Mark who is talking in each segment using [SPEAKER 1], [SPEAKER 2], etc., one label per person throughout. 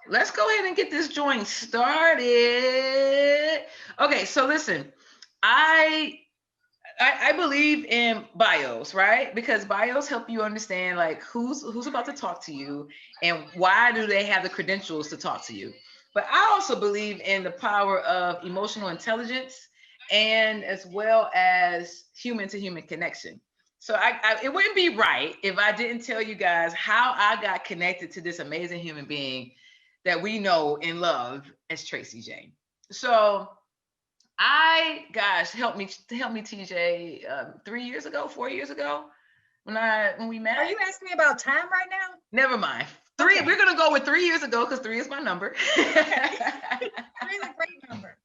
[SPEAKER 1] let's go ahead and get this joint started. Okay, so listen, I I believe in bios, right? Because bios help you understand like who's about to talk to you and why do they have the credentials to talk to you. But I also believe in the power of emotional intelligence and as well as human to human connection. So it wouldn't be right if I didn't tell you guys how I got connected to this amazing human being that we know and love as Tracie Jae. So help me, TJ. 3 years ago, 4 years ago, when we
[SPEAKER 2] Are
[SPEAKER 1] met.
[SPEAKER 2] you asking me about time right now?
[SPEAKER 1] Never mind. Three.
[SPEAKER 2] Okay.
[SPEAKER 1] We're gonna go with 3 years ago because three is my number.
[SPEAKER 2] Okay. Three is a great number.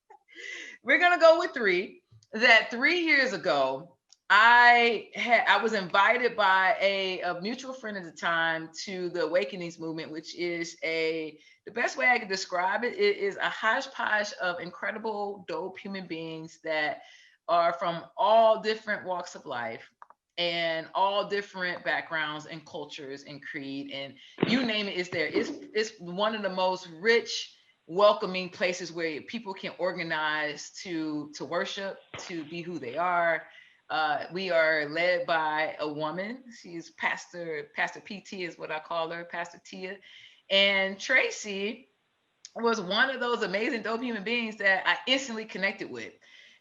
[SPEAKER 1] We're gonna go with three. That 3 years ago, I was invited by a mutual friend at the time to the Awakenings movement, which is a the best way I could describe it. It is a hodgepodge of incredible, dope human beings that are from all different walks of life and all different backgrounds and cultures and creed and you name it, it's there. It's one of the most rich, welcoming places where people can organize to worship, to be who they are. We are led by a woman. She's Pastor PT is what I call her, Pastor Tia. And Tracie was one of those amazing dope human beings that I instantly connected with.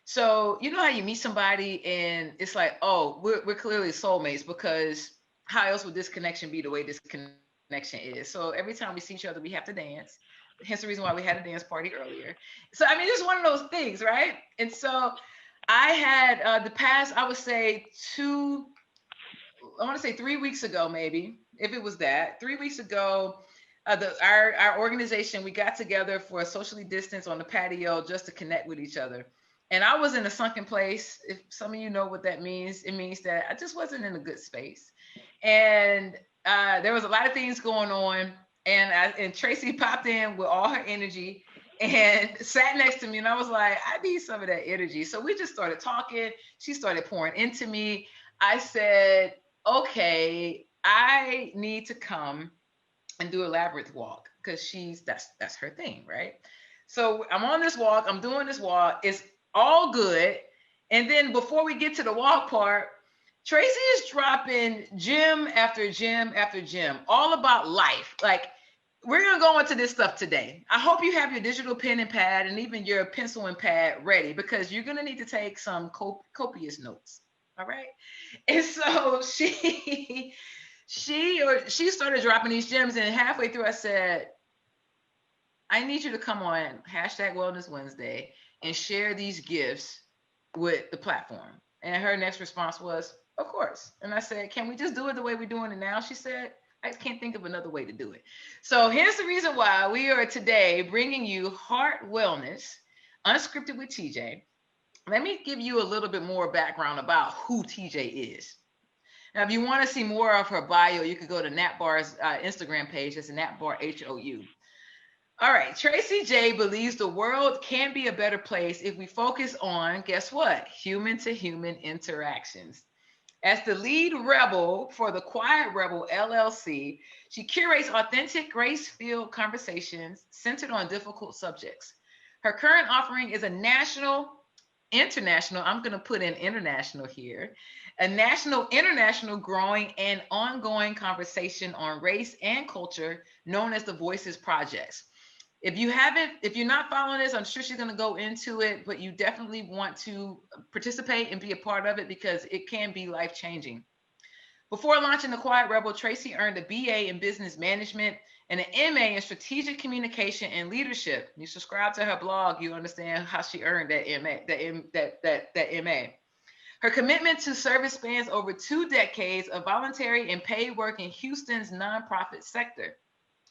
[SPEAKER 1] So you know how you meet somebody and it's like, oh, we're clearly soulmates because how else would this connection be the way this connection is? So every time we see each other, we have to dance. Hence the reason why we had a dance party earlier. So I mean, it's one of those things, right? And so I had the past, I would say I want to say 3 weeks ago, maybe if it was that 3 weeks ago, our organization we got together for a socially distance on the patio just to connect with each other. And I was in a sunken place. If some of you know what that means, it means that I just wasn't in a good space, and there was a lot of things going on. And Tracie popped in with all her energy and sat next to me, and I was like, I need some of that energy. So we just started talking. She started pouring into me. I said, okay, I need to come and do a labyrinth walk because that's her thing, right? So I'm on this walk, I'm doing this walk, it's all good. And then before we get to the walk part, Tracie is dropping gym after gym after gym, all about life. Like we're gonna go into this stuff today. I hope you have your digital pen and pad and even your pencil and pad ready because you're gonna need to take some copious notes. All right. And so she started dropping these gems, and halfway through I said, I need you to come on hashtag Wellness Wednesday and share these gifts with the platform. And her next response was, of course. And I said, can we just do it the way we're doing it now? She said, I can't think of another way to do it. So here's the reason why we are today bringing you Heart Wellness Unscripted with TJ. Let me give you a little bit more background about who TJ is. Now, if you want to see more of her bio, you could go to Nat Bar's Instagram page. It's Nat Bar HOU. All right, Tracie Jae believes the world can be a better place if we focus on, guess what? Human to human interactions. As the lead rebel for the Quiet Rebel LLC, she curates authentic, grace filled conversations centered on difficult subjects. Her current offering is a international, I'm going to put in international here, a national, international, growing, and ongoing conversation on race and culture known as the Voices Projects. If you're not following this, I'm sure she's going to go into it, but you definitely want to participate and be a part of it because it can be life changing. Before launching the Quiet Rebel, Tracie earned a BA in business management and an MA in strategic communication and leadership. You subscribe to her blog, you understand how she earned that MA, that MA. Her commitment to service spans over 2 decades of voluntary and paid work in Houston's nonprofit sector.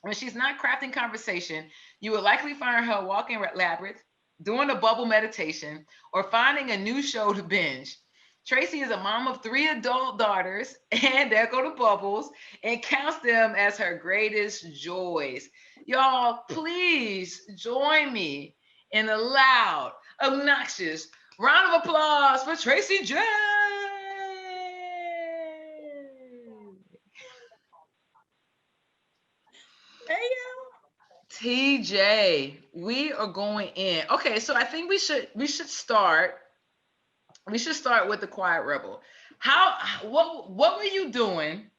[SPEAKER 1] When she's not crafting conversation, you will likely find her walking labyrinth, doing a bubble meditation, or finding a new show to binge. Tracie is a mom of 3 adult daughters, and there go the bubbles, and counts them as her greatest joys. Y'all, please join me in a loud, obnoxious round of applause for Tracie Jae.
[SPEAKER 2] There you
[SPEAKER 1] TJ, we are going in. Okay, so I think we should start with the Quiet Rebel. What were you doing?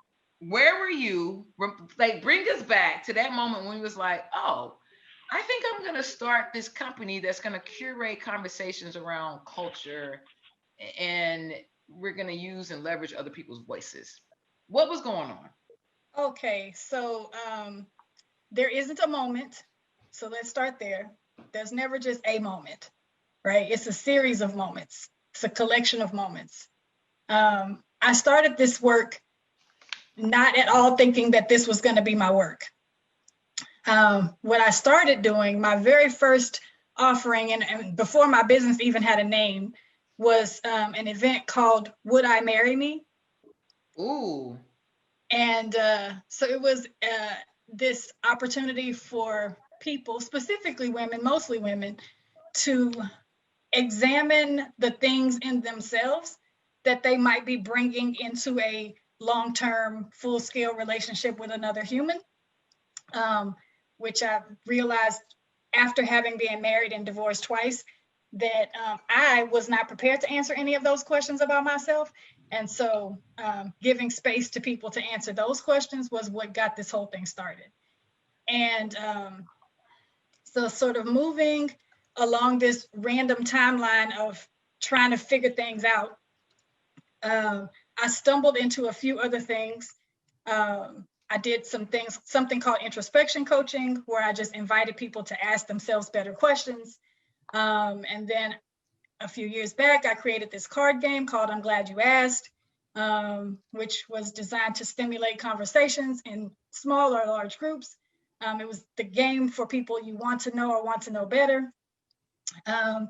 [SPEAKER 1] Where were you? Like, bring us back to that moment when we was like, oh, I think I'm gonna start this company that's gonna curate conversations around culture, and we're gonna use and leverage other people's voices. What was going on?
[SPEAKER 2] Okay, so there isn't a moment. So let's start there. There's never just a moment, right? It's a series of moments. It's a collection of moments. I started this work not at all thinking that this was going to be my work. What I started doing, my very first offering, and before my business even had a name, was an event called Would I Marry Me?
[SPEAKER 1] Ooh.
[SPEAKER 2] And so it was this opportunity for people, specifically women, mostly women, to examine the things in themselves that they might be bringing into a long-term, full-scale relationship with another human, which I realized after having been married and divorced twice that I was not prepared to answer any of those questions about myself. And so giving space to people to answer those questions was what got this whole thing started. And so sort of moving along this random timeline of trying to figure things out, I stumbled into a few other things. I did something called introspection coaching, where I just invited people to ask themselves better questions. And then a few years back, I created this card game called I'm Glad You Asked, which was designed to stimulate conversations in small or large groups. It was the game for people you want to know or want to know better. And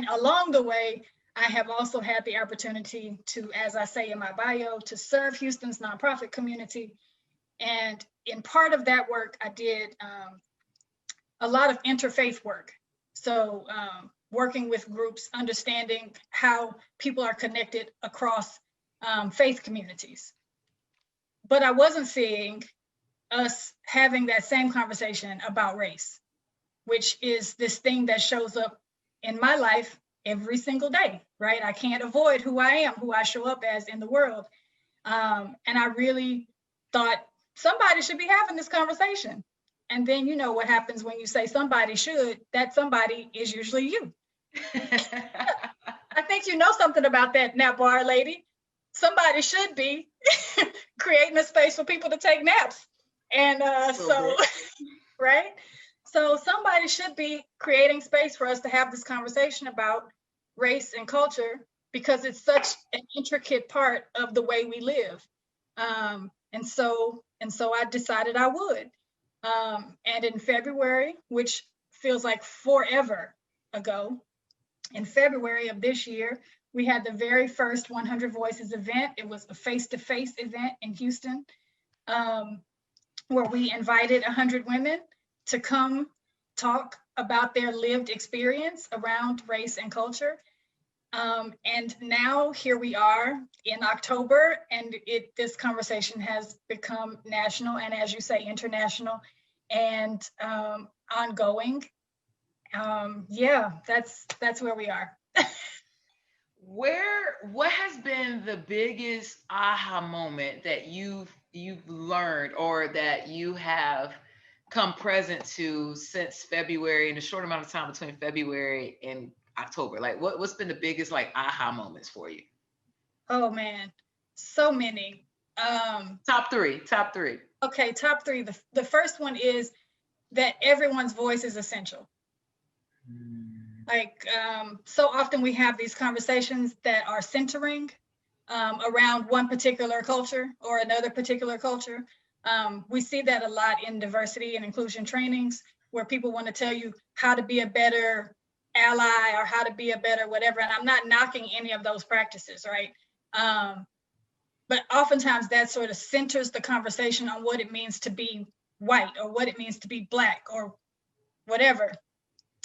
[SPEAKER 2] along the way, I have also had the opportunity to, as I say in my bio, to serve Houston's nonprofit community. And in part of that work, I did a lot of interfaith work. So working with groups, understanding how people are connected across faith communities. But I wasn't seeing us having that same conversation about race, which is this thing that shows up in my life every single day, right? I can't avoid who I am, who I show up as in the world. And I really thought somebody should be having this conversation. And then you know what happens when you say somebody should, that somebody is usually you. I think you know something about that nap bar lady. Somebody should be creating a space for people to take naps. And so, right? So somebody should be creating space for us to have this conversation about race and culture, because it's such an intricate part of the way we live. And so I decided I would. And in February, which feels like forever ago, in February of this year, we had the very first 100 Voices event. It was a face-to-face event in Houston, where we invited 100 women to come talk about their lived experience around race and culture. And now here we are in October, and this conversation has become national, and as you say, international and ongoing. Yeah, that's where we are.
[SPEAKER 1] What has been the biggest aha moment that you've learned, or that you have come present to since February, in a short amount of time between February and October? Like, what's been the biggest, like, aha moments for you?
[SPEAKER 2] Oh man, so many.
[SPEAKER 1] Top three.
[SPEAKER 2] Okay, top three. The first one is that everyone's voice is essential. Like, so often we have these conversations that are centering around one particular culture or another particular culture. We see that a lot in diversity and inclusion trainings, where people want to tell you how to be a better ally or how to be a better whatever. And I'm not knocking any of those practices, right? But oftentimes that sort of centers the conversation on what it means to be white or what it means to be Black or whatever.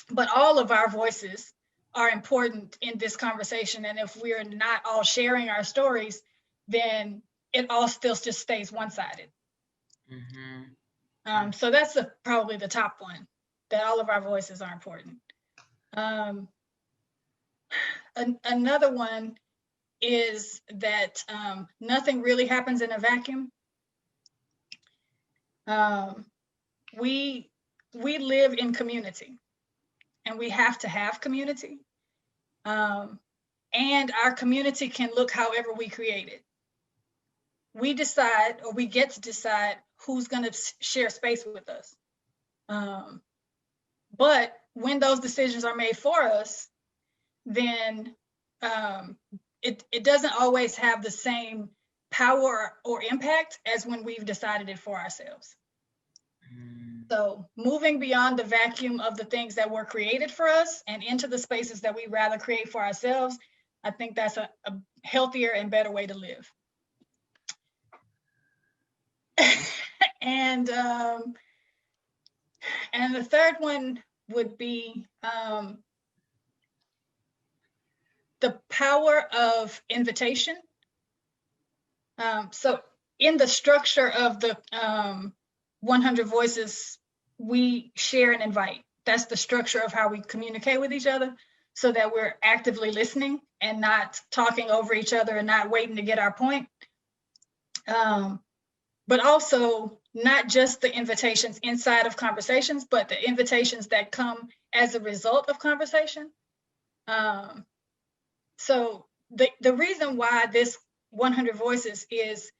[SPEAKER 2] But all of our voices are important in this conversation. And if we're not all sharing our stories, then it all still just stays one-sided.
[SPEAKER 1] Mm-hmm.
[SPEAKER 2] So that's probably the top one, that all of our voices are important. Another one is that nothing really happens in a vacuum. We live in community, and we have to have community. And our community can look however we create it. We decide, or we get to decide, who's going to share space with us. But when those decisions are made for us, then it doesn't always have the same power or impact as when we've decided it for ourselves. So moving beyond the vacuum of the things that were created for us and into the spaces that we rather create for ourselves, I think that's a healthier and better way to live. And the third one would be the power of invitation. So in the structure of the 100 Voices, we share and invite. That's the structure of how we communicate with each other, so that we're actively listening and not talking over each other and not waiting to get our point. But also not just the invitations inside of conversations, but the invitations that come as a result of conversation. So the reason why this 100 Voices is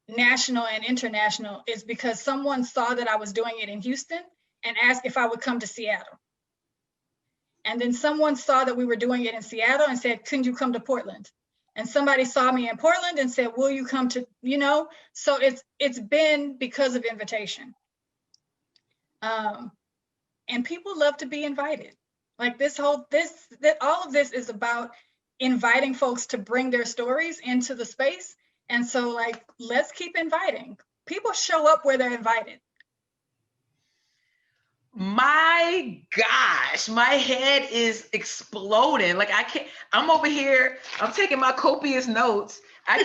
[SPEAKER 2] national and international is because someone saw that I was doing it in Houston and asked if I would come to Seattle. And then someone saw that we were doing it in Seattle and said, "Couldn't you come to Portland?" And somebody saw me in Portland and said, "Will you come to," so it's been because of invitation. And people love to be invited. Like all of this is about inviting folks to bring their stories into the space. And so, like, let's keep inviting. People show up where they're invited.
[SPEAKER 1] My gosh, my head is exploding. Like I'm over here, I'm taking my copious notes. I'm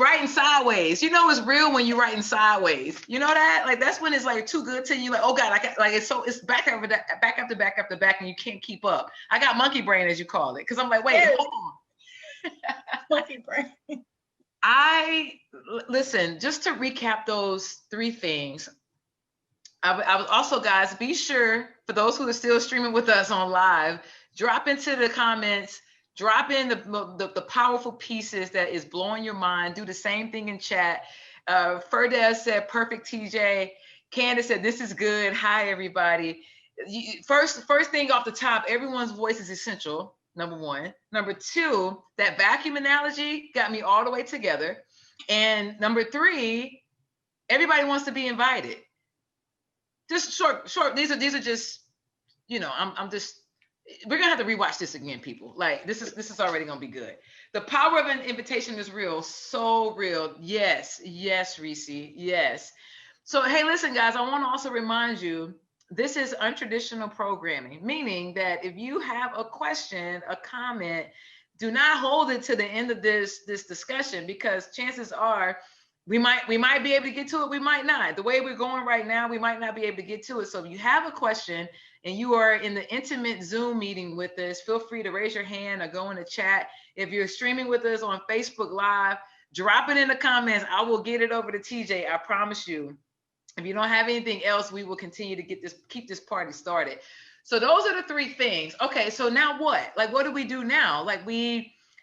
[SPEAKER 1] writing sideways. It's real when you're writing sideways. You know that? Like, that's when it's like too good to you. Like, oh God, it's back after back, and you can't keep up. I got monkey brain, as you call it. Cause I'm like, wait, hold on.
[SPEAKER 2] Monkey brain.
[SPEAKER 1] Listen, just to recap those three things, I was also, guys, be sure, for those who are still streaming with us on live, drop into the comments, drop in the powerful pieces that is blowing your mind. Do the same thing in chat. Ferdez said, "Perfect, TJ." Candace said, "This is good. Hi, everybody." First thing off the top, everyone's voice is essential, number one. Number two, that vacuum analogy got me all the way together. And number three, everybody wants to be invited. Just short. These are just, I'm just, we're gonna have to rewatch this again, people. Like, this is already gonna be good. The power of an invitation is real, so real. Yes, Reese, yes. So, hey, listen, guys, I want to also remind you, this is untraditional programming, meaning that if you have a question, a comment, do not hold it to the end of this discussion, because chances are we might be able to get to it, we might not. The way we're going right now, we might not be able to get to it. So if you have a question and you are in the intimate Zoom meeting with us, feel free to raise your hand or go in the chat. If you're streaming with us on Facebook Live, drop it in the comments. I will get it over to TJ, I promise you. If you don't have anything else, we will continue to keep this party started. So those are the three things. Okay, so now what? Like, what do we do now? Like,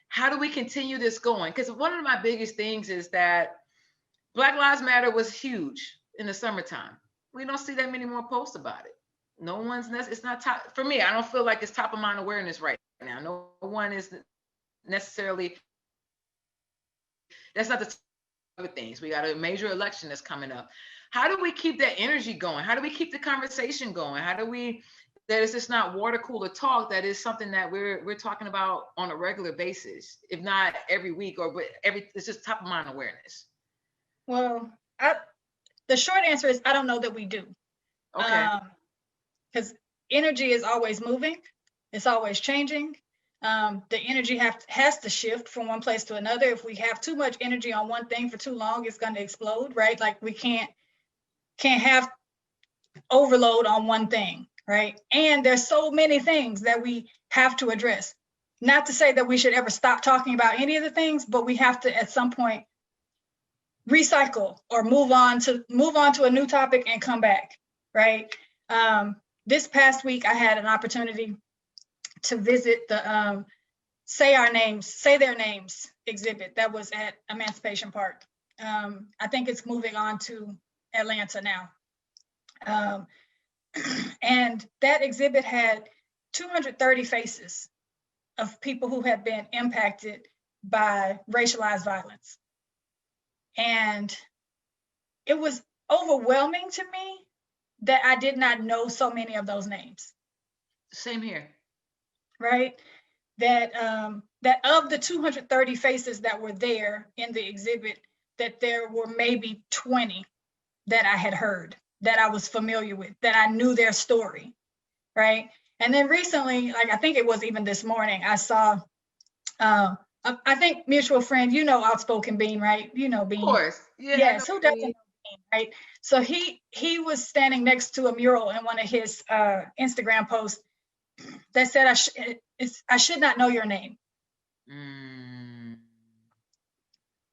[SPEAKER 1] how do we continue this going? Because one of my biggest things is that Black Lives Matter was huge in the summertime. We don't see that many more posts about it. It's not top, for me, I don't feel like it's top of mind awareness right now. No one is necessarily, that's not the type of things. We got a major election that's coming up. How do we keep that energy going? How do we keep the conversation going? How do we, that it's just not water cooler talk, that is something that we're talking about on a regular basis, if not every week, it's just top of mind awareness.
[SPEAKER 2] Well, the short answer is I don't know that we do.
[SPEAKER 1] Okay.
[SPEAKER 2] Because energy is always moving. It's always changing. The energy has to shift from one place to another. If we have too much energy on one thing for too long, it's going to explode, right? Like, we can't can't have overload on one thing, right? And there's so many things that we have to address. Not to say that we should ever stop talking about any of the things, but we have to at some point recycle or move on to a new topic and come back, right? This past week, I had an opportunity to visit the Say Their Names exhibit that was at Emancipation Park. I think it's moving on to Atlanta now. And that exhibit had 230 faces of people who have been impacted by racialized violence. And it was overwhelming to me that I did not know so many of those names.
[SPEAKER 1] Same here.
[SPEAKER 2] Right? That of the 230 faces that were there in the exhibit, that there were maybe 20 that I had heard, that I was familiar with, that I knew their story, right? And then recently, like I think it was even this morning, I saw, I think mutual friend, you know Outspoken Bean, right? You know Bean.
[SPEAKER 1] Of course. Yeah.
[SPEAKER 2] Yes, who doesn't know Bean, right? So he was standing next to a mural in one of his Instagram posts that said, I should not know your name.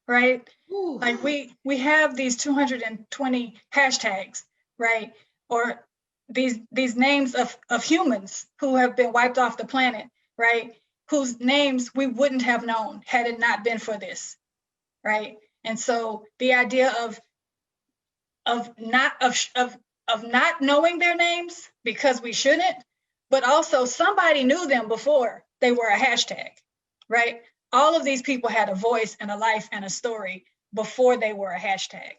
[SPEAKER 2] Right? Ooh. Like we have these 220 hashtags, right? Or these names of humans who have been wiped off the planet, right? Whose names we wouldn't have known had it not been for this, right? And so the idea of not knowing their names because we shouldn't, but also somebody knew them before they were a hashtag, right? All of these people had a voice and a life and a story before they were a hashtag.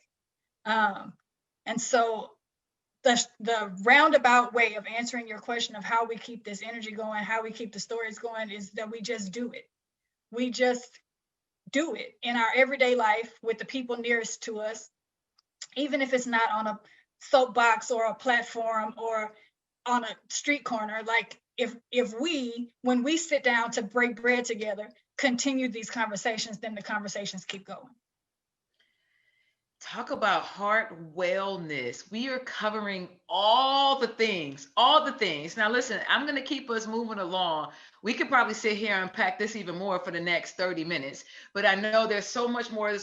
[SPEAKER 2] And so the roundabout way of answering your question of how we keep this energy going, how we keep the stories going, is that we just do it. We just do it in our everyday life with the people nearest to us, even if it's not on a soapbox or a platform or on a street corner. Like if we, when we sit down to break bread together, continue these conversations, then the conversations keep going.
[SPEAKER 1] Talk about heart wellness. We are covering all the things, all the things. Now, listen, I'm going to keep us moving along. We could probably sit here and unpack this even more for the next 30 minutes, but I know there's so much more.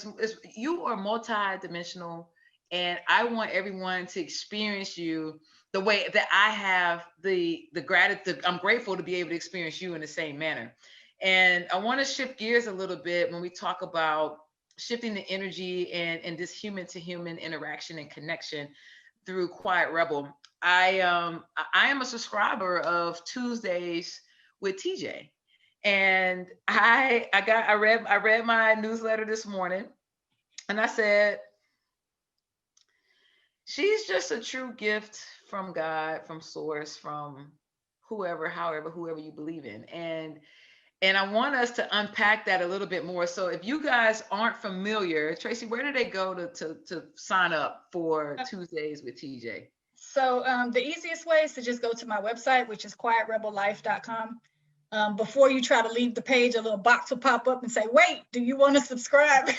[SPEAKER 1] You are multi-dimensional, and I want everyone to experience you the way that I have the gratitude. I'm grateful to be able to experience you in the same manner. And I want to shift gears a little bit when we talk about shifting the energy and this human to human interaction and connection through Quiet Rebel. I am a subscriber of Tuesdays with TJ, and I read my newsletter this morning, and I said, she's just a true gift from God, from source, from whoever you believe in. And I want us to unpack that a little bit more. So if you guys aren't familiar, Tracie, where do they go to sign up for Tuesdays with TJ?
[SPEAKER 2] So the easiest way is to just go to my website, which is quietrebellife.com. Before you try to leave the page, a little box will pop up and say, wait, do you want to subscribe?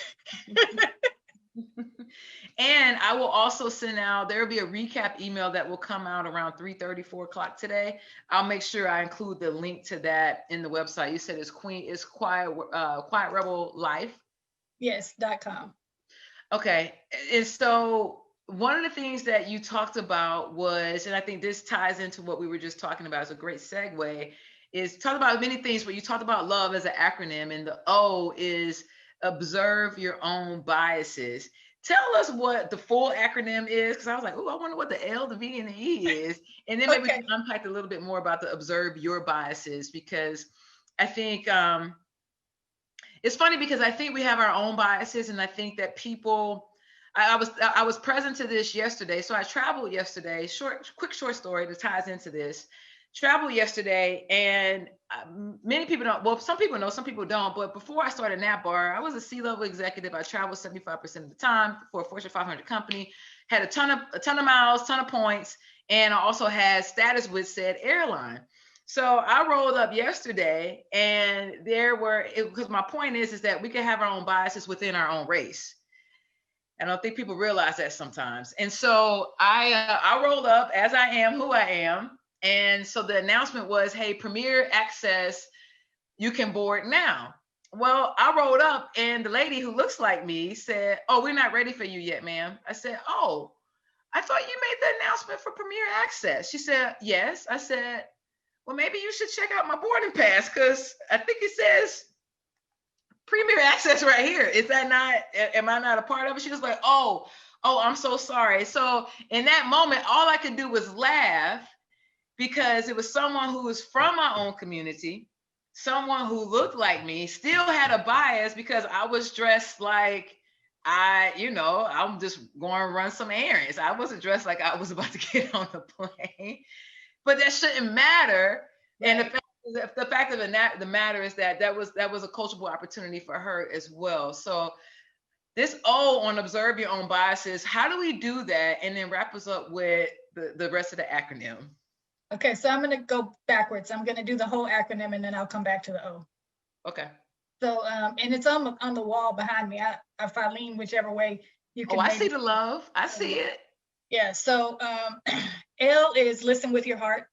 [SPEAKER 1] And I will also send out, there will be a recap email that will come out around 3:30, 4 o'clock today. I'll make sure I include the link to that in the website. You said it's Quiet Rebel Life.
[SPEAKER 2] Yes, .com.
[SPEAKER 1] Okay. And so one of the things that you talked about was, and I think this ties into what we were just talking about, is a great segue, is talk about many things, but you talked about LOVE as an acronym, and the O is observe your own biases. Tell us what the full acronym is, because I was like, oh, I wonder what the L, the V, and the E is. And then maybe we can unpack a little bit more about the observe your biases, because I think it's funny because I think we have our own biases, and I think that people, I was present to this yesterday. So I traveled yesterday, quick short story that ties into this. Traveled yesterday, and many people don't, well, some people know, some people don't, but before I started NAPBAR, I was a C-level executive. I traveled 75% of the time for a Fortune 500 company, had a ton of miles, ton of points, and I also had status with said airline. So I rolled up yesterday, and there were, because my point is that we can have our own biases within our own race. I don't think people realize that sometimes. And so I rolled up as I am who I am. And so the announcement was, hey, Premier Access, you can board now. Well, I rolled up and the lady who looks like me said, oh, we're not ready for you yet, ma'am. I said, oh, I thought you made the announcement for Premier Access. She said, yes. I said, well, maybe you should check out my boarding pass because I think it says Premier Access right here. Is that not, am I not a part of it? She was like, oh, I'm so sorry. So in that moment, all I could do was laugh because it was someone who was from my own community, someone who looked like me, still had a bias because I was dressed like I'm just going to run some errands. I wasn't dressed like I was about to get on the plane, but that shouldn't matter. Right. And the fact of the matter is that was a coachable opportunity for her as well. So this O on observe your own biases, how do we do that? And then wrap us up with the rest of the acronym.
[SPEAKER 2] Okay, so I'm going to go backwards. I'm going to do the whole acronym and then I'll come back to the O.
[SPEAKER 1] Okay.
[SPEAKER 2] So, and it's on the wall behind me. If I lean whichever way, you can.
[SPEAKER 1] Oh, I see the love. I see it.
[SPEAKER 2] Yeah. So, L is listen with your heart.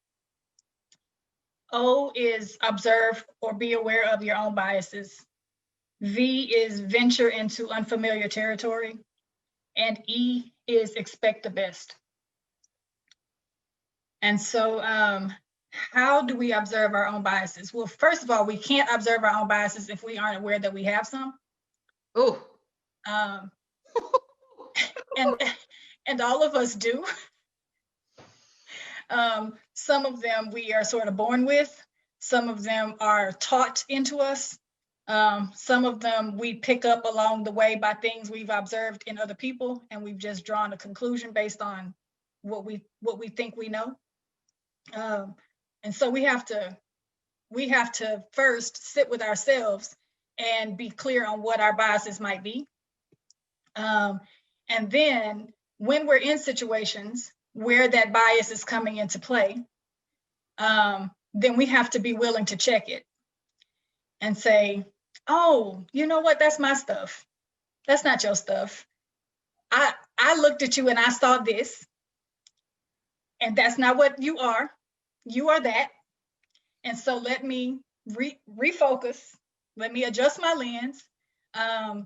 [SPEAKER 2] O is observe or be aware of your own biases. V is venture into unfamiliar territory. And E is expect the best. And so, how do we observe our own biases? Well, first of all, we can't observe our own biases if we aren't aware that we have some.
[SPEAKER 1] Oh.
[SPEAKER 2] And all of us do. Some of them we are sort of born with. Some of them are taught into us. Some of them we pick up along the way by things we've observed in other people, and we've just drawn a conclusion based on what we think we know. And so we have to first sit with ourselves and be clear on what our biases might be. And then when we're in situations where that bias is coming into play, then we have to be willing to check it and say, oh, you know what? That's my stuff. That's not your stuff. I looked at you and I saw this, and that's not what you are. You are that. And so let me refocus. Let me adjust my lens. I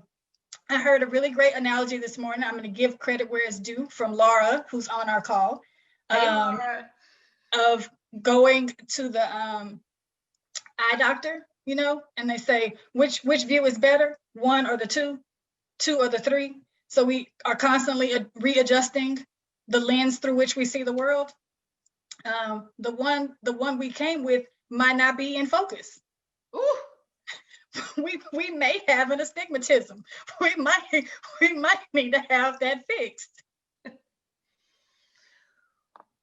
[SPEAKER 2] heard a really great analogy this morning. I'm going to give credit where it's due from Laura, who's on our call, of going to the eye doctor, and they say, which view is better, 1 or the 2, 2 or the 3. So we are constantly readjusting the lens through which we see the world. The one we came with might not be in focus. Ooh. We may have an astigmatism. We might need to have that fixed.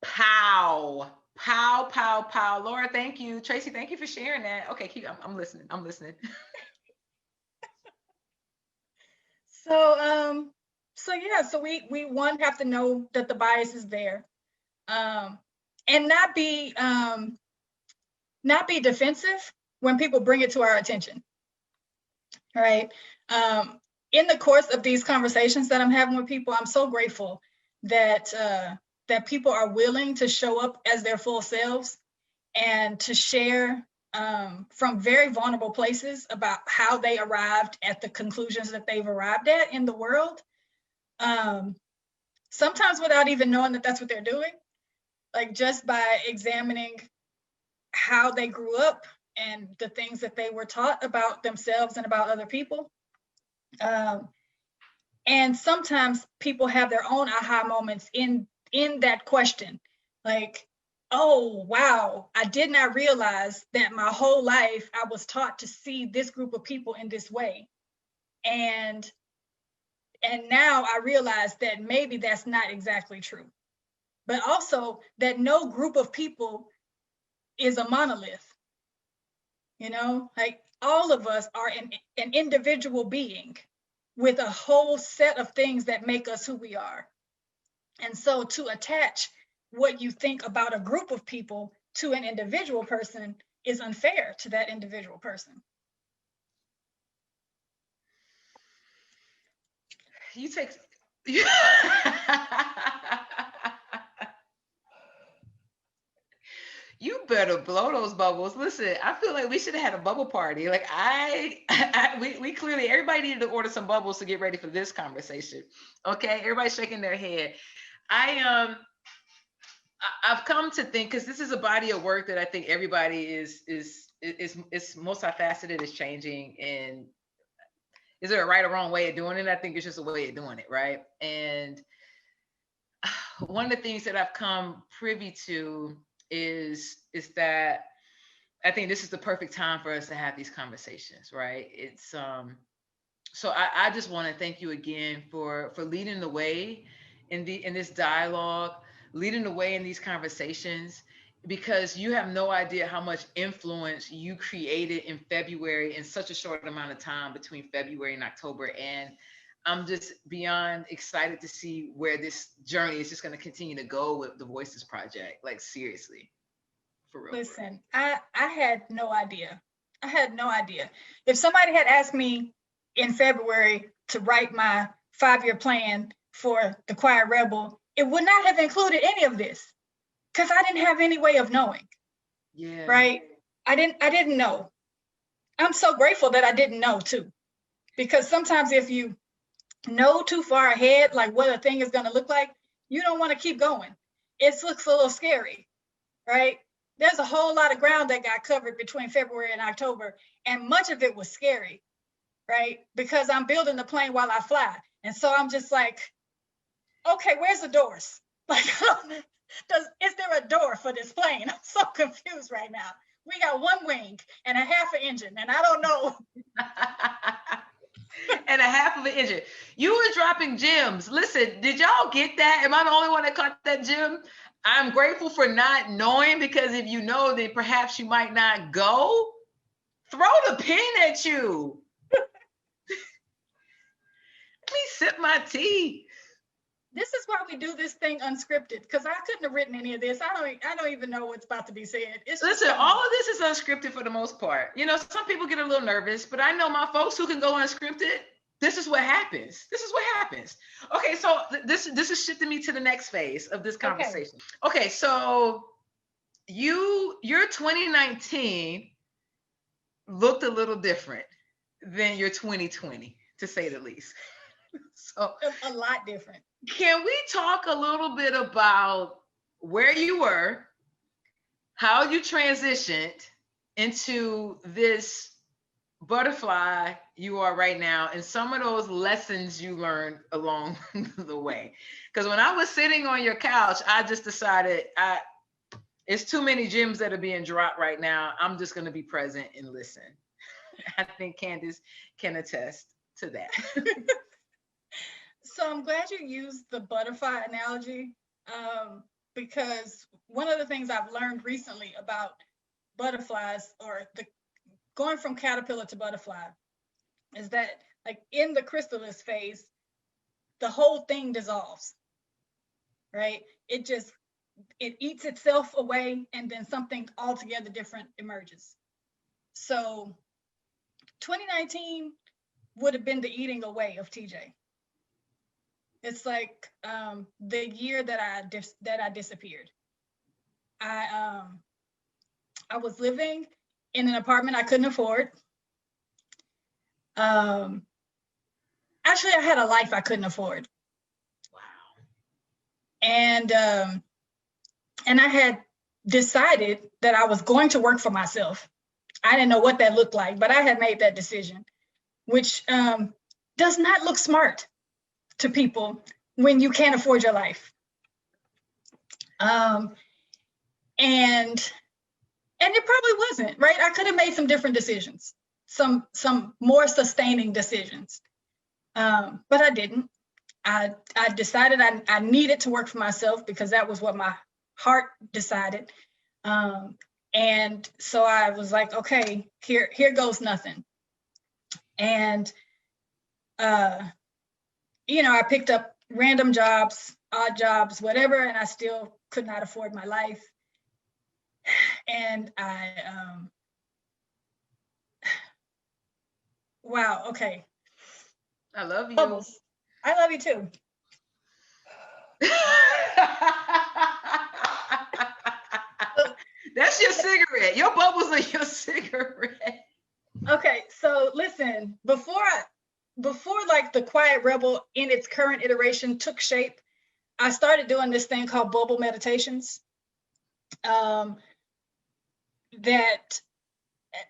[SPEAKER 1] Pow, pow, pow, pow. Laura, thank you. Tracie, thank you for sharing that. Okay, I'm listening.
[SPEAKER 2] So we one have to know that the bias is there, and not be defensive when people bring it to our attention. All right. In the course of these conversations that I'm having with people, I'm so grateful that people are willing to show up as their full selves and to share from very vulnerable places about how they arrived at the conclusions that they've arrived at in the world. Sometimes without even knowing that that's what they're doing, like just by examining how they grew up and the things that they were taught about themselves and about other people. And sometimes people have their own aha moments in that question. Like, oh, wow, I did not realize that my whole life I was taught to see this group of people in this way. And now I realize that maybe that's not exactly true. But also that no group of people is a monolith. Like all of us are an individual being with a whole set of things that make us who we are. And so to attach what you think about a group of people to an individual person is unfair to that individual person.
[SPEAKER 1] You take You better blow those bubbles. Listen, I feel like we should have had a bubble party. Like we clearly everybody needed to order some bubbles to get ready for this conversation. Okay, everybody's shaking their head. I I've come to think because this is a body of work that I think everybody is multifaceted, is changing, and is there a right or wrong way of doing it? I think it's just a way of doing it, right? And one of the things that I've come privy to is that I think this is the perfect time for us to have these conversations, right? It's so I just want to thank you again for leading the way in this dialogue, leading the way in these conversations, because you have no idea how much influence you created in February in such a short amount of time between February and October. And I'm just beyond excited to see where this journey is just going to continue to go with the Voices Project. Like seriously, for real.
[SPEAKER 2] Listen, I had no idea. I had no idea. If somebody had asked me in February to write my 5-year plan for the Quiet Rebel, it would not have included any of this because I didn't have any way of knowing.
[SPEAKER 1] Yeah.
[SPEAKER 2] Right? I didn't know. I'm so grateful that I didn't know too. Because sometimes if you know too far ahead, like what a thing is going to look like, you don't want to keep going. It looks a little scary, right? There's a whole lot of ground that got covered between February and October, and much of it was scary, right? Because I'm building the plane while I fly. And so I'm just like, okay, where's the doors? Like, is there a door for this plane? I'm so confused right now. We got one wing and a half an engine, and I don't know.
[SPEAKER 1] And a half of an engine. You were dropping gems. Listen, did y'all get that? Am I the only one that caught that gem? I'm grateful for not knowing, because if you know, then perhaps you might not go. Throw the pin at you. Let me sip my tea.
[SPEAKER 2] This is why we do this thing unscripted, because I couldn't have written any of this. I don't even know what's about to be said.
[SPEAKER 1] Listen, all of this is unscripted for the most part. You know, some people get a little nervous, but I know my folks who can go unscripted. This is what happens. This is what happens. Okay, so this is shifting me to the next phase of this conversation. Okay, so your 2019 looked a little different than your 2020, to say the least. So
[SPEAKER 2] a lot different.
[SPEAKER 1] Can we talk a little bit about where you were, how you transitioned into this butterfly you are right now, and some of those lessons you learned along the way? Because when I was sitting on your couch, I just decided it's too many gems that are being dropped right now. I'm just going to be present and listen. I think Candace can attest to that.
[SPEAKER 2] So I'm glad you used the butterfly analogy, because one of the things I've learned recently about butterflies, or going from caterpillar to butterfly, is that like in the chrysalis phase, the whole thing dissolves, right? It eats itself away, and then something altogether different emerges. So 2019 would have been the eating away of TJ. It's like the year that I disappeared. I was living in an apartment I couldn't afford. Actually, I had a life I couldn't afford.
[SPEAKER 1] Wow.
[SPEAKER 2] And I had decided that I was going to work for myself. I didn't know what that looked like, but I had made that decision, which does not look smart to people when you can't afford your life. And it probably wasn't, right? I could have made some different decisions, some more sustaining decisions, but I didn't. I decided I needed to work for myself because that was what my heart decided. And so I was like, okay, here goes nothing. And I picked up random jobs, odd jobs, whatever, and I still could not afford my life. And wow, okay.
[SPEAKER 1] I love you.
[SPEAKER 2] Bubbles. I love you too.
[SPEAKER 1] That's your cigarette. Your bubbles are your cigarette.
[SPEAKER 2] Okay, so listen, before like the Quiet Rebel in its current iteration took shape, I started doing this thing called bubble meditations. Um, that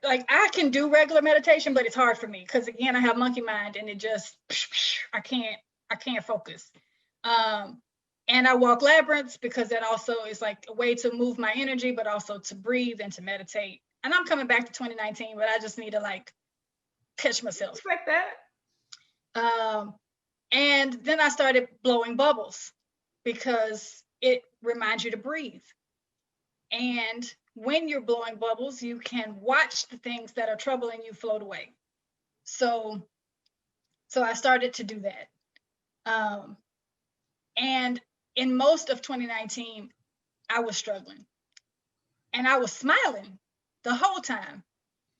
[SPEAKER 2] like I can do regular meditation, but it's hard for me because again, I have monkey mind and it just I can't focus. Um, and I walk labyrinths because that also is like a way to move my energy, but also to breathe and to meditate. And I'm coming back to 2019, but I just need to like catch myself.
[SPEAKER 1] Respect that.
[SPEAKER 2] And then I started blowing bubbles because it reminds you to breathe. And when you're blowing bubbles, you can watch the things that are troubling you float away. So I started to do that. And in most of 2019, I was struggling. And I was smiling the whole time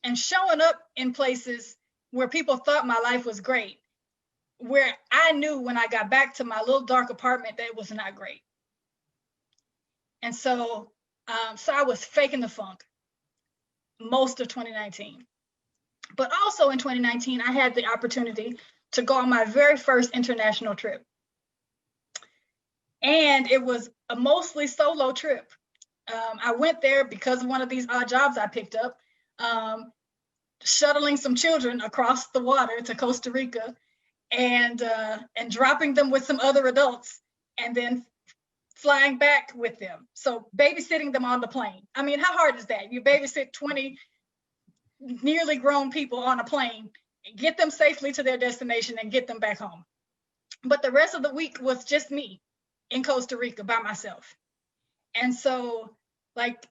[SPEAKER 2] and showing up in places where people thought my life was great, where I knew when I got back to my little dark apartment that it was not great. And so I was faking the funk most of 2019. But also in 2019, I had the opportunity to go on my very first international trip. And it was a mostly solo trip. I went there because of one of these odd jobs I picked up, shuttling some children across the water to Costa Rica and dropping them with some other adults and then flying back with them. So babysitting them on the plane. I mean, how hard is that? You babysit 20 nearly grown people on a plane, get them safely to their destination and get them back home. But the rest of the week was just me in Costa Rica by myself. And so like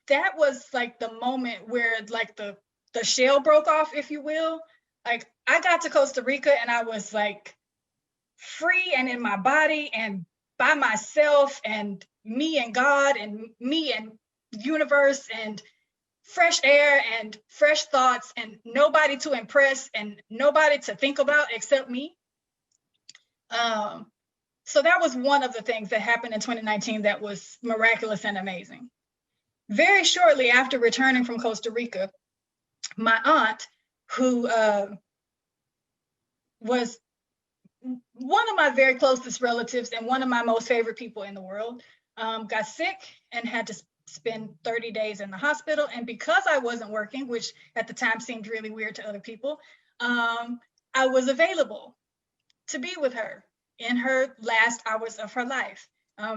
[SPEAKER 2] that was like the moment where like the shell broke off, if you will. Like I got to Costa Rica and I was like free and in my body and by myself and me and God and me and universe and fresh air and fresh thoughts and nobody to impress and nobody to think about except me. So that was one of the things that happened in 2019 that was miraculous and amazing. Very shortly after returning from Costa Rica, my aunt, who was one of my very closest relatives and one of my most favorite people in the world, got sick and had to spend 30 days in the hospital. And because I wasn't working, which at the time seemed really weird to other people, I was available to be with her in her last hours of her life.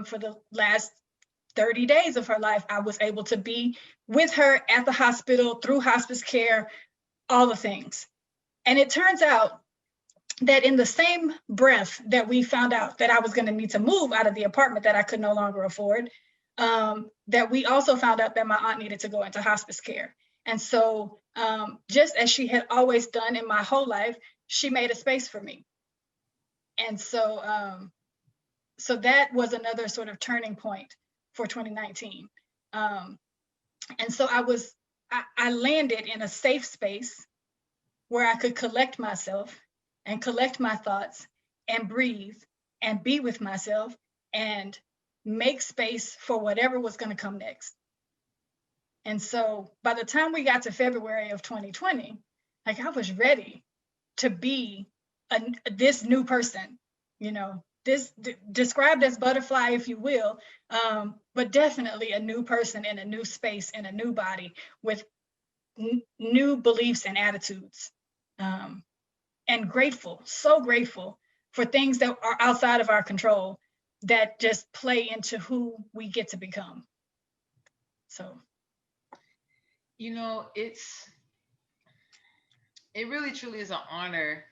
[SPEAKER 2] For the last 30 days of her life, I was able to be with her at the hospital through hospice care, all the things. And it turns out that in the same breath that we found out that I was going to need to move out of the apartment that I could no longer afford, that we also found out that my aunt needed to go into hospice care. And so just as she had always done in my whole life, she made a space for me. And so that was another sort of turning point for 2019. And so I landed in a safe space where I could collect myself and collect my thoughts and breathe and be with myself and make space for whatever was going to come next. And so by the time we got to February of 2020, like I was ready to be this new person, you know, this described as butterfly, if you will, but definitely a new person in a new space, in a new body with new beliefs and attitudes. And grateful, so grateful for things that are outside of our control that just play into who we get to become. So,
[SPEAKER 1] you know, it really truly is an honor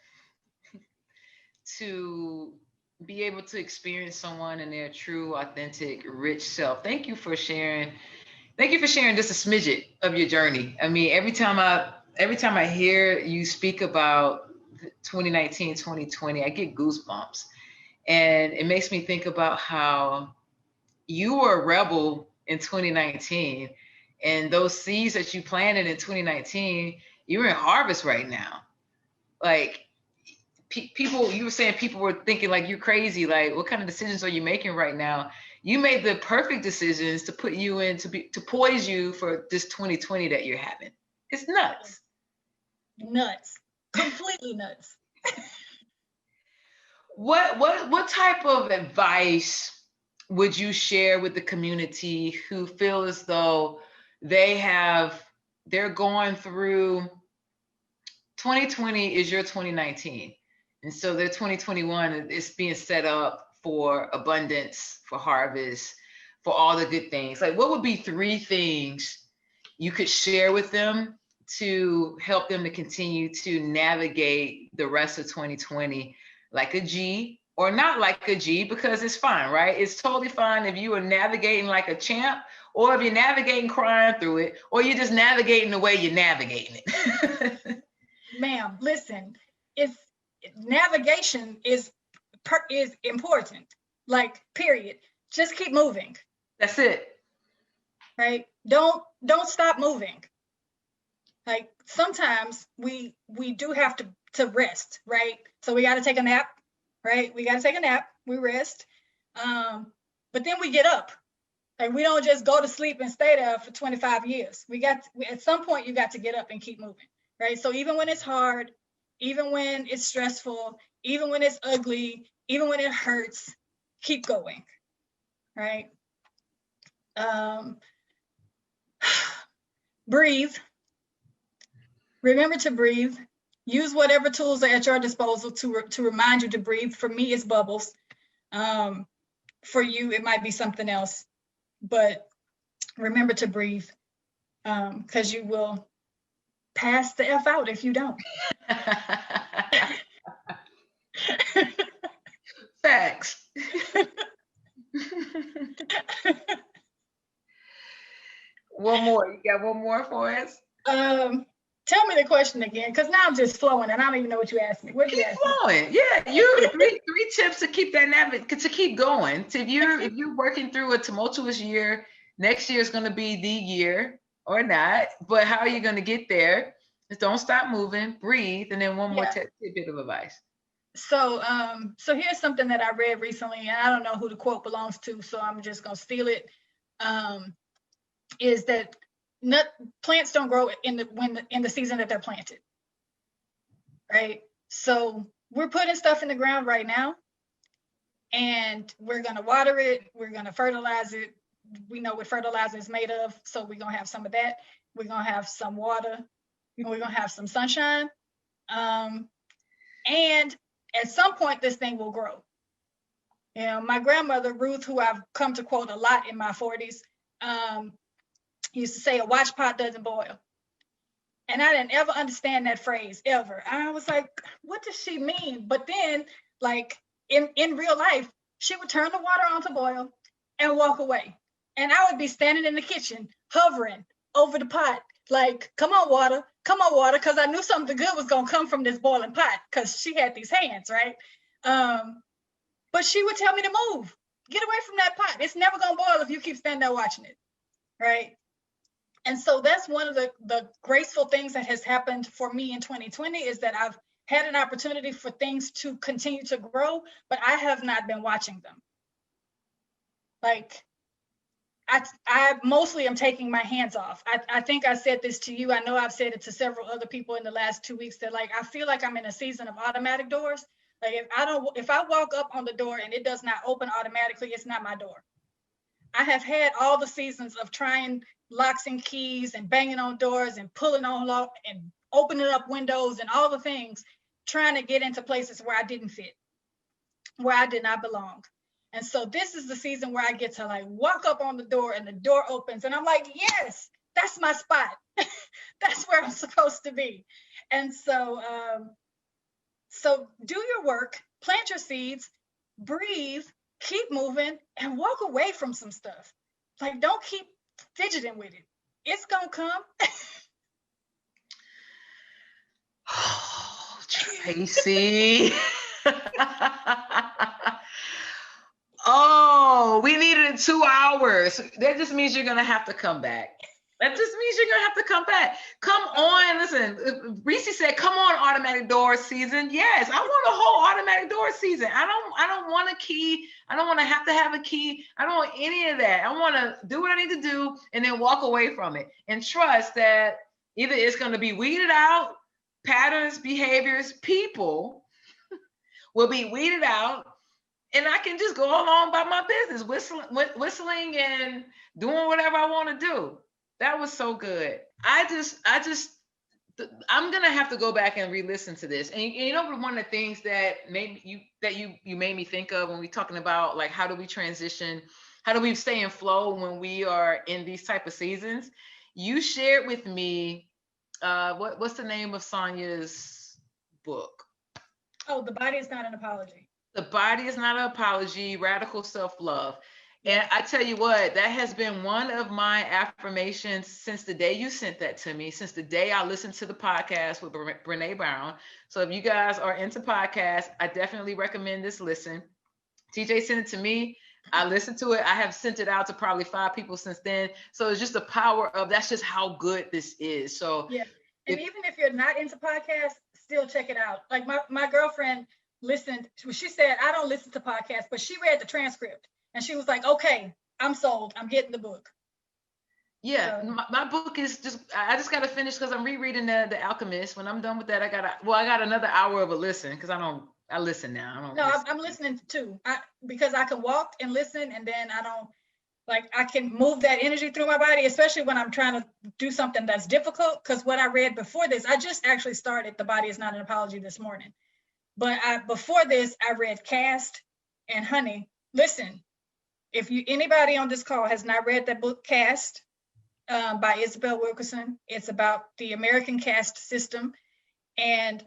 [SPEAKER 1] to be able to experience someone in their true, authentic, rich self. Thank you for sharing. Thank you for sharing just a smidget of your journey. I mean, every time I hear you speak about 2019, 2020, I get goosebumps. And it makes me think about how you were a rebel in 2019 and those seeds that you planted in 2019, you're in harvest right now. Like people, you were saying people were thinking like you're crazy. Like, what kind of decisions are you making right now? You made the perfect decisions to put you in to poise you for this 2020 that you're having. It's nuts.
[SPEAKER 2] Nuts. Completely nuts.
[SPEAKER 1] What type of advice would you share with the community who feel as though they're going through 2020 is your 2019, and so their 2021 is being set up for abundance, for harvest, for all the good things? Like, what would be 3 things you could share with them to help them to continue to navigate the rest of 2020 like a G, or not like a G, because it's fine, right? It's totally fine if you are navigating like a champ, or if you're navigating crying through it, or you're just navigating the way you're navigating it.
[SPEAKER 2] Ma'am, listen, if navigation is important, like, period. Just keep moving.
[SPEAKER 1] That's it.
[SPEAKER 2] Right? Don't stop moving. Like, sometimes we do have to rest, right? So we got to take a nap, right? We got to take a nap. We rest. But then we get up. Like, we don't just go to sleep and stay there for 25 years. At some point, you got to get up and keep moving, right? So even when it's hard, even when it's stressful, even when it's ugly, even when it hurts, keep going, right? Breathe. Remember to breathe. Use whatever tools are at your disposal to remind you to breathe. For me, it's bubbles. For you, it might be something else. But remember to breathe, because you will pass the F out if you don't.
[SPEAKER 1] Facts. One more. You got one more for us?
[SPEAKER 2] Tell me the question again, because now I'm just flowing and I don't even know what you asked me. What you asked me?
[SPEAKER 1] Flowing. Yeah, you three tips to keep that to keep going. So if you're working through a tumultuous year, next year is going to be the year or not. But how are you going to get there? Just don't stop moving, breathe, and then one more tidbit of advice.
[SPEAKER 2] So here's something that I read recently, and I don't know who the quote belongs to, so I'm just gonna steal it. Is that plants don't grow in the season that they're planted, right? So we're putting stuff in the ground right now, and we're gonna water it, we're gonna fertilize it. We know what fertilizer is made of, so we're gonna have some of that. We're gonna have some water, and we're gonna have some sunshine, and at some point this thing will grow. You know, my grandmother Ruth, who I've come to quote a lot in my 40s, used to say, a watch pot doesn't boil. And I didn't ever understand that phrase ever. I was like, what does she mean? But then, like, in real life, she would turn the water on to boil and walk away. And I would be standing in the kitchen, hovering over the pot, like, come on, water, because I knew something good was going to come from this boiling pot, because she had these hands, right? But she would tell me to move. Get away from that pot. It's never going to boil if you keep standing there watching it, right? And so that's one of the graceful things that has happened for me in 2020, is that I've had an opportunity for things to continue to grow, but I have not been watching them. Like, I mostly am taking my hands off. I think I said this to you. I know I've said it to several other people in the last 2 weeks, that, like, I feel like I'm in a season of automatic doors. Like, if I walk up on the door and it does not open automatically, it's not my door. I have had all the seasons of trying locks and keys and banging on doors and pulling on lock and opening up windows and all the things, trying to get into places where I didn't fit, where I did not belong. And so this is the season where I get to, like, walk up on the door and the door opens and I'm like, yes, that's my spot. That's where I'm supposed to be. And so, so do your work, plant your seeds, breathe, keep moving, and walk away from some stuff. Like, don't keep fidgeting with it. It's gonna come.
[SPEAKER 1] Oh, Tracie. Oh, we needed 2 hours. That just means you're gonna have to come back. That just means you're gonna have to come back. Come on, listen. Reese said, "Come on, automatic door season." Yes, I want a whole automatic door season. I don't want a key. I don't want to have a key. I don't want any of that. I want to do what I need to do and then walk away from it and trust that either it's going to be weeded out, patterns, behaviors, people will be weeded out, and I can just go along by my business, whistling and doing whatever I want to do. That was so good. I'm gonna have to go back and re-listen to this. And you know, one of the things that you made me think of when we talking about like how do we transition, how do we stay in flow when we are in these type of seasons? You shared with me what's the name of Sonya's book?
[SPEAKER 2] Oh, The Body is Not an Apology.
[SPEAKER 1] The Body is Not an Apology, Radical Self-Love. And I tell you what, that has been one of my affirmations since the day you sent that to me, since the day I listened to the podcast with Brene Brown. So if you guys are into podcasts, I definitely recommend this listen. TJ sent it to me. I listened to it. I have sent it out to probably 5 people since then. So it's just the power of, that's just how good this is. So
[SPEAKER 2] yeah. And even if you're not into podcasts, still check it out. Like my girlfriend listened, she said, I don't listen to podcasts, but she read the transcript and she was like, okay, I'm sold. I'm getting the book.
[SPEAKER 1] Yeah, so, my book is I just got to finish because I'm rereading the Alchemist. When I'm done with that, I got another hour of a listen because I listen now.
[SPEAKER 2] I'm listening too. Because I can walk and listen, and then I can move that energy through my body, especially when I'm trying to do something that's difficult. Because what I read before this, I just actually started The Body is Not an Apology this morning. But before this, I read Caste and Honey. Listen, if anybody on this call has not read that book, Caste, by Isabel Wilkerson, it's about the American caste system. And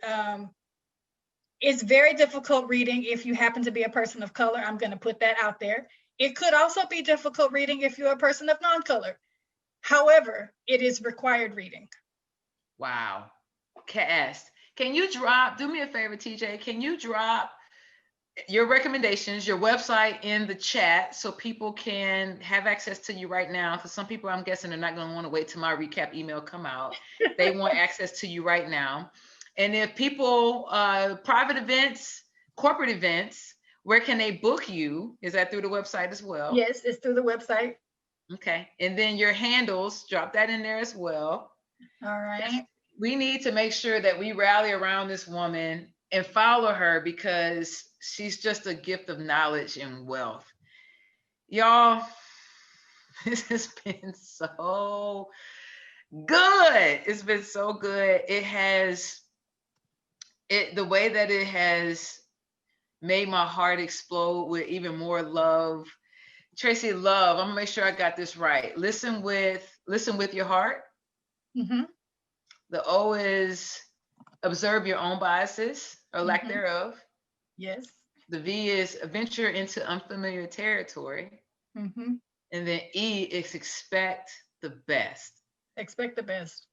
[SPEAKER 2] it's very difficult reading if you happen to be a person of color. I'm going to put that out there. It could also be difficult reading if you're a person of non-color. However, it is required reading.
[SPEAKER 1] Wow. Caste. Can you do me a favor, TJ, can you drop your recommendations, your website in the chat so people can have access to you right now? Because some people, I'm guessing, are not going to want to wait till my recap email come out. They want access to you right now. And if people, private events, corporate events, where can they book you? Is that through the website as well?
[SPEAKER 2] Yes, it's through the website.
[SPEAKER 1] Okay. And then your handles, drop that in there as well.
[SPEAKER 2] All right.
[SPEAKER 1] We need to make sure that we rally around this woman and follow her because she's just a gift of knowledge and wealth. Y'all, this has been so good. It's been so good. The way that it has made my heart explode with even more love. Tracie, love, I'm gonna make sure I got this right. Listen with your heart.
[SPEAKER 2] Mm-hmm.
[SPEAKER 1] The O is observe your own biases or lack thereof.
[SPEAKER 2] Yes.
[SPEAKER 1] The V is venture into unfamiliar territory.
[SPEAKER 2] Mm-hmm.
[SPEAKER 1] And then E is expect the best.
[SPEAKER 2] Expect the best.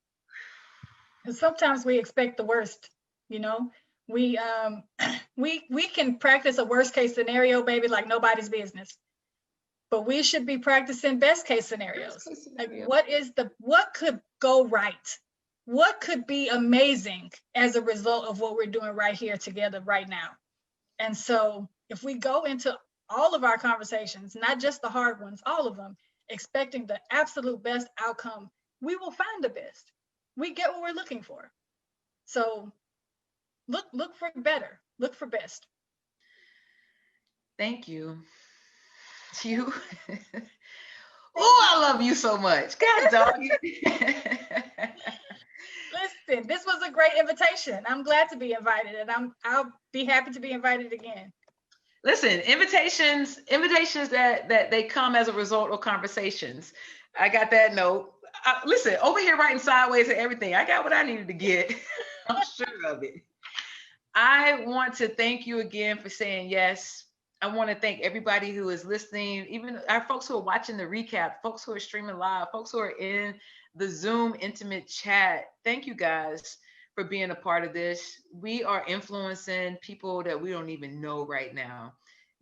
[SPEAKER 2] And sometimes we expect the worst, you know. We can practice a worst case scenario, baby, like nobody's business. But we should be practicing best case scenarios. Like what could go right? What could be amazing as a result of what we're doing right here together right now? And so if we go into all of our conversations, not just the hard ones, all of them, expecting the absolute best outcome, we will find the best. We get what we're looking for. So look for better, look for best.
[SPEAKER 1] Thank you. You. Oh, I love you so much. God dog.
[SPEAKER 2] Listen, this was a great invitation. I'm glad to be invited, and I'll be happy to be invited again.
[SPEAKER 1] Listen, invitations that they come as a result of conversations. I got that note. Listen, over here writing sideways and everything. I got what I needed to get. I'm sure of it. I want to thank you again for saying yes. I want to thank everybody who is listening, even our folks who are watching the recap, folks who are streaming live, folks who are in the Zoom intimate chat. Thank you guys for being a part of this. We are influencing people that we don't even know right now.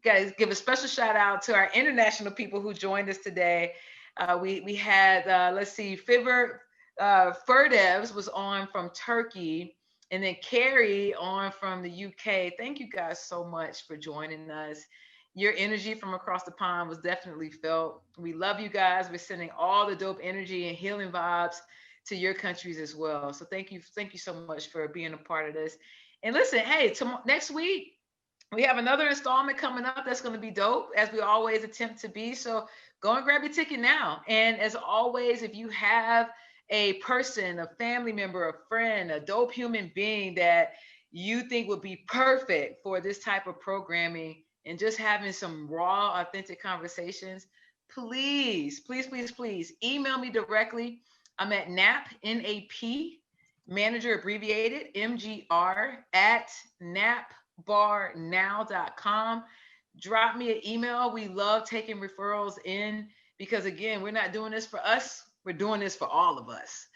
[SPEAKER 1] Guys, give a special shout out to our international people who joined us today. We had let's see, Ferdevs was on from Turkey, and then Carrie on from the UK. Thank you guys so much for joining us. Your energy from across the pond was definitely felt. We love you guys. We're sending all the dope energy and healing vibes to your countries as well. So thank you so much for being a part of this. And listen, hey, next week we have another installment coming up that's going to be dope, as we always attempt to be. So go and grab your ticket now. And as always, if you have a person, a family member, a friend, a dope human being that you think would be perfect for this type of programming and just having some raw, authentic conversations, please email me directly. I'm at NAP, manager abbreviated, MGR at napbarnow.com. Drop me an email. We love taking referrals in because, again, we're not doing this for us, we're doing this for all of us.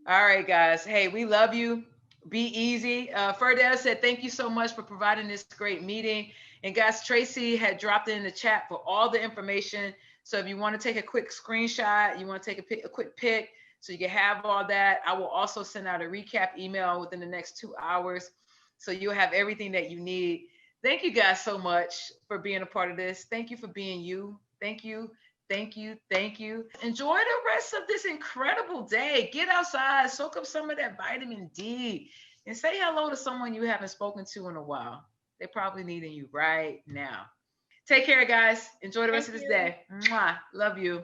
[SPEAKER 1] All right, guys. Hey, we love you. Be easy. Ferdez said, thank you so much for providing this great meeting. And guys, Tracie had dropped it in the chat for all the information. So if you want to take a quick screenshot, you want to take a quick pic so you can have all that. I will also send out a recap email within the next 2 hours. So you'll have everything that you need. Thank you guys so much for being a part of this. Thank you for being you. Thank you. Thank you. Enjoy the rest of this incredible day. Get outside, soak up some of that vitamin D, and say hello to someone you haven't spoken to in a while. They're probably needing you right now. Take care, guys. Enjoy the rest
[SPEAKER 2] Thank
[SPEAKER 1] of this
[SPEAKER 2] you.
[SPEAKER 1] day. Mwah. Love you.